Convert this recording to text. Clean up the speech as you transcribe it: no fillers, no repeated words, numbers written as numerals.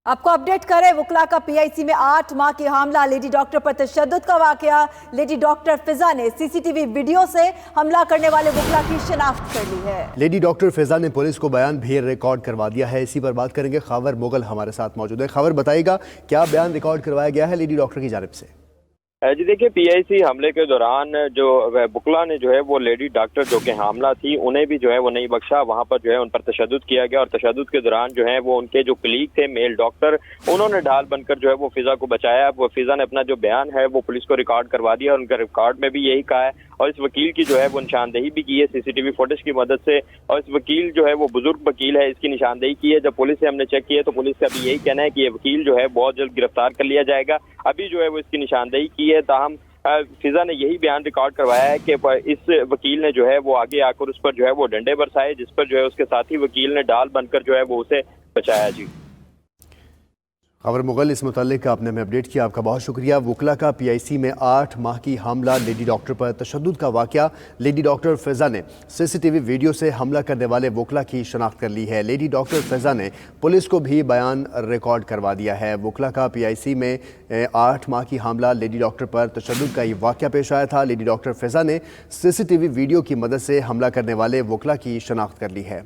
आपको अपडेट करें, वुकला का पीआईसी में 8 माह की हामला लेडी डॉक्टर पर तशद्दुद का वाकया। लेडी डॉक्टर फिजा ने सीसीटीवी वीडियो से हमला करने वाले वुकला की शिनाख्त कर ली है। लेडी डॉक्टर फिजा ने पुलिस को बयान भी रिकॉर्ड करवा दिया है। इसी पर बात करेंगे, खबर मुगल हमारे साथ मौजूद है। खबर बताइएगा, क्या बयान रिकॉर्ड करवाया गया है लेडी डॉक्टर की जानिब से? जी देखिए, पीआईसी हमले के दौरान जो बुकला ने जो है वो लेडी डॉक्टर जो कि हामला थी उन्हें भी जो है वो नहीं बख्शा। वहां पर जो है उन पर तशद्दुद किया गया और तशद्दुद के दौरान जो है वो उनके जो कलीग थे मेल डॉक्टर, उन्होंने ढाल बनकर जो है वो फिजा को बचाया। वो फिजा ने अपना जो बयान है वो पुलिस को रिकॉर्ड करवा दिया और उनका रिकॉर्ड में भी यही कहा है और इस वकील की जो है वो निशानदेही भी की है सीसीटीवी फुटेज की मदद से। और इस वकील जो है वो बुजुर्ग वकील है, इसकी निशानदेही की है। जब पुलिस से हमने चेक किया तो पुलिस का भी यही कहना है कि ये वकील जो है बहुत जल्द गिरफ्तार कर लिया जाएगा। अभी जो है वो इसकी निशानदेही की है, ताहम फिजा ने यही बयान रिकॉर्ड करवाया है कि इस वकील ने जो है वो आगे आकर उस पर जो है वो डंडे बरसाए, जिस पर जो है उसके साथी वकील ने ढाल बनकर जो है वो उसे बचाया। जी खबर मुगल, इस मुतालिक आपने हमें अपडेट किया, आपका बहुत शुक्रिया। वुकला का पीआईसी में 8 माह की हामला लेडी डॉक्टर पर तशद्दुद का वाकया। लेडी डॉक्टर फिजा ने सीसीटीवी वीडियो से हमला करने वाले वुकला की शनाख्त कर ली है। लेडी डॉक्टर फिजा ने पुलिस को भी बयान रिकॉर्ड करवा दिया है। वुकला का पीआईसी में 8 माह की हामला लेडी डॉक्टर पर तशद्दुद का ये वाकया पेश आया था। लेडी डॉक्टर फिजा ने सीसीटीवी वीडियो की मदद से हमला करने वाले वुकला की शनाख्त कर ली है।